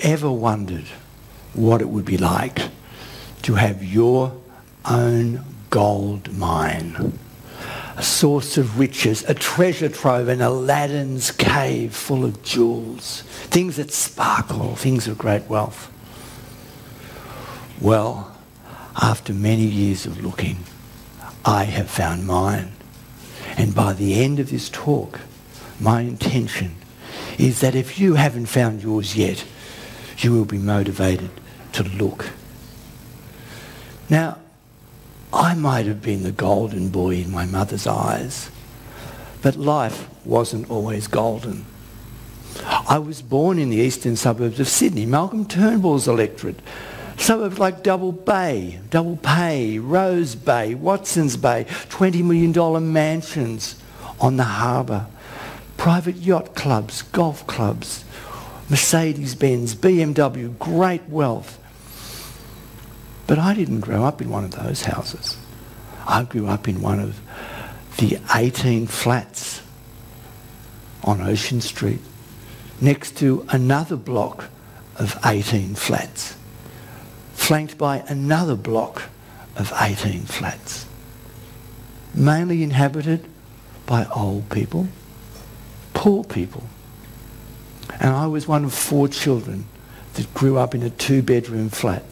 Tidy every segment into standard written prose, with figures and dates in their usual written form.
ever wondered what it would be like to have your own gold mine, a source of riches, a treasure trove in Aladdin's cave full of jewels, things that sparkle, things of great wealth? Well, after many years of looking, I have found mine. And by the end of this talk, my intention is that if you haven't found yours yet, you will be motivated to look. Now, I might have been the golden boy in my mother's eyes, but life wasn't always golden. I was born in the eastern suburbs of Sydney, Malcolm Turnbull's electorate. Suburbs like Double Bay, Double Pay, Rose Bay, Watson's Bay, $20 million mansions on the harbour, private yacht clubs, golf clubs, Mercedes-Benz, BMW, great wealth. But I didn't grow up in one of those houses. I grew up in one of the 18 flats on Ocean Street, next to another block of 18 flats, flanked by another block of 18 flats, mainly inhabited by old people, poor people. And I was one of 4 children that grew up in a 2-bedroom flat.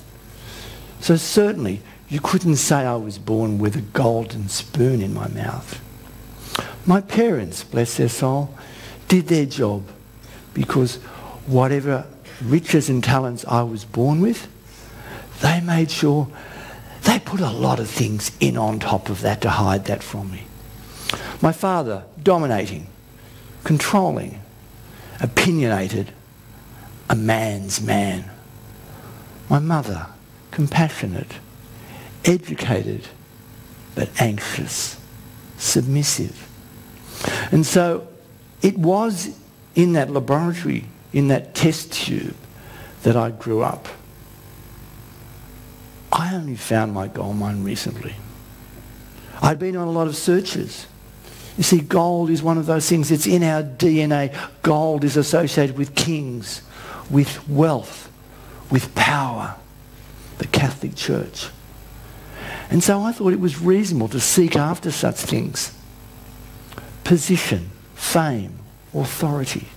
So certainly you couldn't say I was born with a golden spoon in my mouth. My parents, bless their soul, did their job because whatever riches and talents I was born with, they made sure they put a lot of things in on top of that to hide that from me. My father, dominating, controlling, opinionated, a man's man. My mother, compassionate, educated, but anxious, submissive. And so it was in that laboratory, in that test tube, that I grew up. I only found my gold mine recently. I'd been on a lot of searches. You see, gold is one of those things, it's in our DNA. Gold is associated with kings, with wealth, with power, the Catholic Church. And so I thought it was reasonable to seek after such things. Position, fame, authority.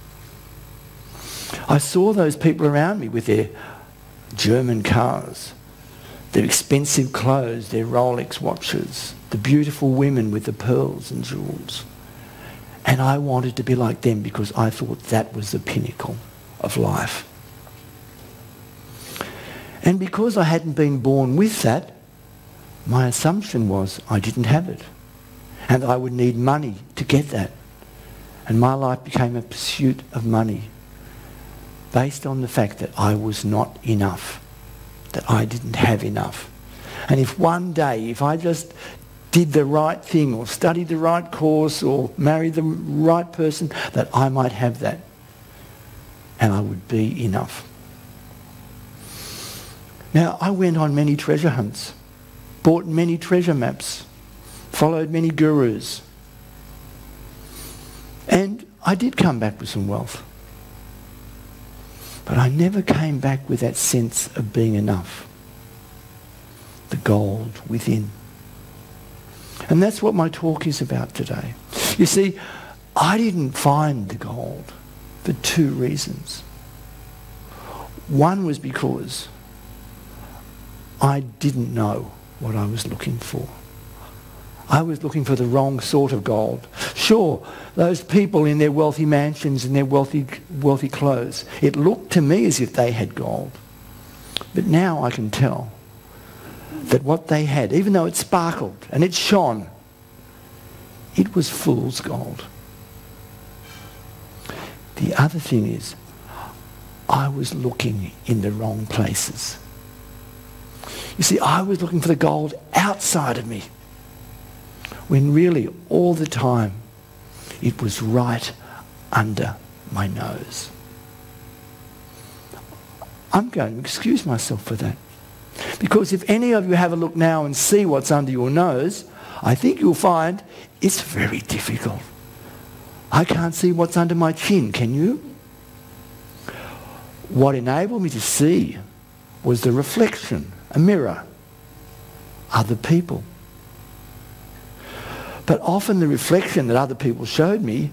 I saw those people around me with their German cars, their expensive clothes, their Rolex watches, the beautiful women with the pearls and jewels. And I wanted to be like them because I thought that was the pinnacle of life. And because I hadn't been born with that, my assumption was I didn't have it. And I would need money to get that. And my life became a pursuit of money based on the fact that I was not enough, that I didn't have enough. And if one day, if I just did the right thing or studied the right course or married the right person, that I might have that and I would be enough. Now, I went on many treasure hunts, bought many treasure maps, followed many gurus, and I did come back with some wealth. But I never came back with that sense of being enough, the gold within. And that's what my talk is about today. You see, I didn't find the gold for 2 reasons. One was because I didn't know what I was looking for. I was looking for the wrong sort of gold. Sure, those people in their wealthy mansions and their wealthy clothes, it looked to me as if they had gold. But now I can tell that what they had, even though it sparkled and it shone, it was fool's gold. The other thing is, I was looking in the wrong places. You see, I was looking for the gold outside of me, when really all the time it was right under my nose. I'm going to excuse myself for that. Because if any of you have a look now and see what's under your nose, I think you'll find it's very difficult. I can't see what's under my chin, can you? What enabled me to see was the reflection, a mirror, other people. But often the reflection that other people showed me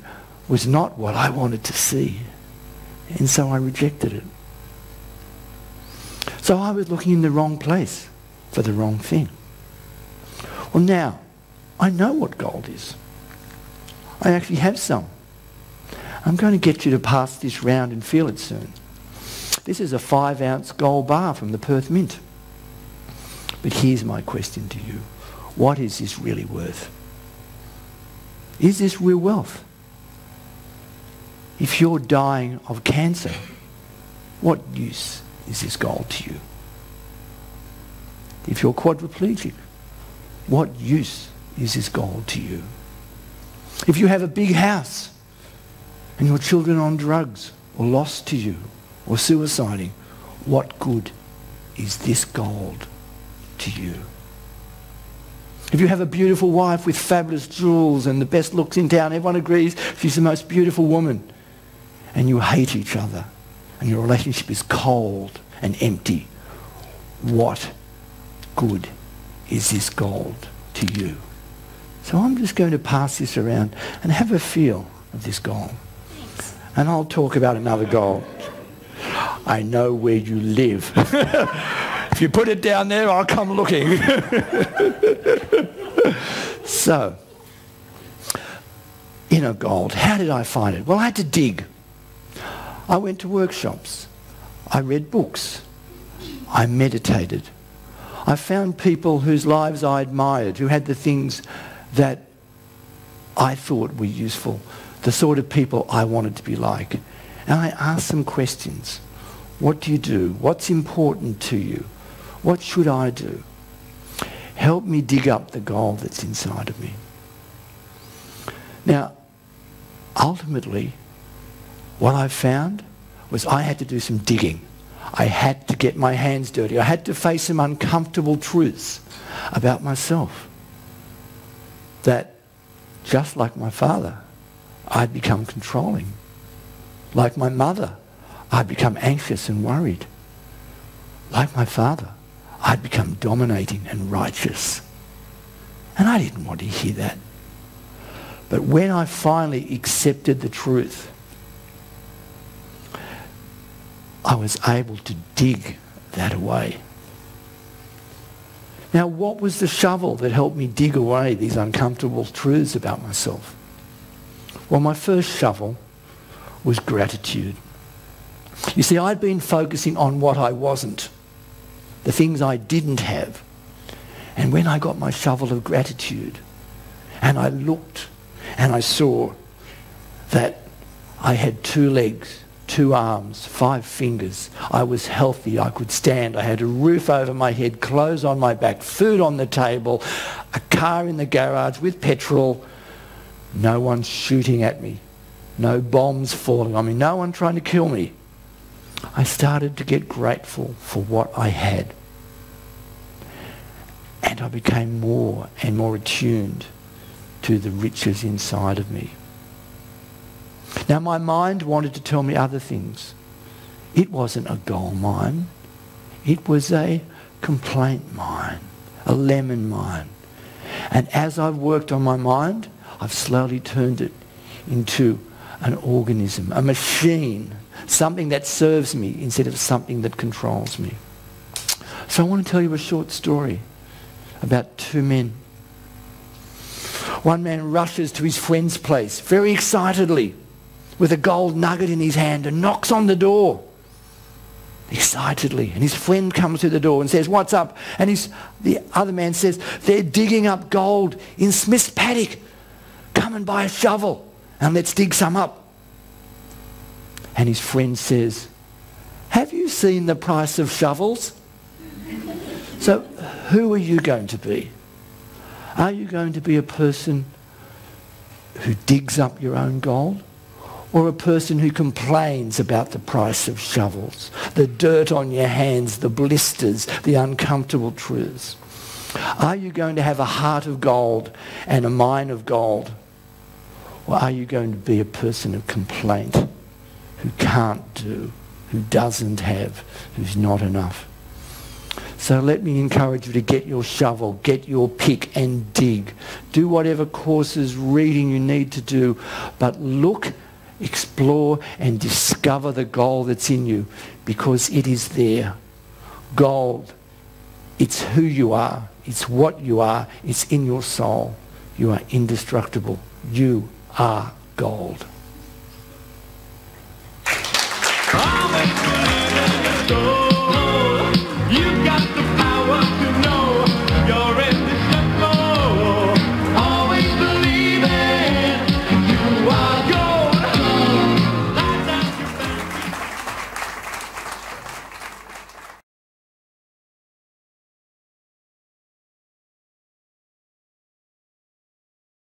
was not what I wanted to see. And so I rejected it. So I was looking in the wrong place for the wrong thing. Well, now, I know what gold is. I actually have some. I'm going to get you to pass this round and feel it soon. This is a 5-ounce gold bar from the Perth Mint. But here's my question to you. What is this really worth? Is this real wealth? If you're dying of cancer, what use is this gold to you? If you're quadriplegic, what use is this gold to you? If you have a big house and your children are on drugs or lost to you or suiciding, what good is this gold to you? If you have a beautiful wife with fabulous jewels and the best looks in town, everyone agrees she's the most beautiful woman, and you hate each other and your relationship is cold and empty, what good is this gold to you? So I'm just going to pass this around and have a feel of this gold. Thanks. And I'll talk about another gold. I know where you live. If you put it down there, I'll come looking. So, inner gold, how did I find it? Well, I had to dig. I went to workshops. I read books. I meditated. I found people whose lives I admired, who had the things that I thought were useful, the sort of people I wanted to be like. And I asked them questions. What do you do? What's important to you? What should I do? Help me dig up the gold that's inside of me. Now, ultimately, what I found was I had to do some digging. I had to get my hands dirty. I had to face some uncomfortable truths about myself. That, just like my father, I'd become controlling. Like my mother, I'd become anxious and worried. Like my father, I'd become dominating and righteous. And I didn't want to hear that. But when I finally accepted the truth, I was able to dig that away. Now, what was the shovel that helped me dig away these uncomfortable truths about myself? Well, my first shovel was gratitude. You see, I'd been focusing on what I wasn't, the things I didn't have. And when I got my shovel of gratitude, and I looked and I saw that I had 2 legs, 2 arms, 5 fingers. I was healthy. I could stand. I had a roof over my head, clothes on my back, food on the table, a car in the garage with petrol. No one shooting at me. No bombs falling on me. No one trying to kill me. I started to get grateful for what I had. And I became more and more attuned to the riches inside of me. Now, my mind wanted to tell me other things. It wasn't a gold mine. It was a complaint mine, a lemon mine. And as I've worked on my mind, I've slowly turned it into an organism, a machine, something that serves me instead of something that controls me. So I want to tell you a short story about 2 men. One man rushes to his friend's place very excitedly with a gold nugget in his hand and knocks on the door excitedly. And his friend comes to the door and says, "What's up?" And the other man says, "They're digging up gold in Smith's paddock. Come and buy a shovel and let's dig some up." And his friend says, "Have you seen the price of shovels?" So who are you going to be? Are you going to be a person who digs up your own gold? Or a person who complains about the price of shovels, the dirt on your hands, the blisters, the uncomfortable truths? Are you going to have a heart of gold and a mind of gold? Or are you going to be a person of complaint who can't do, who doesn't have, who's not enough. So let me encourage you to get your shovel, get your pick and dig. Do whatever courses, reading you need to do, but look, explore and discover the gold that's in you, because it is there. Gold. It's who you are. It's what you are. It's in your soul. You are indestructible. You are gold.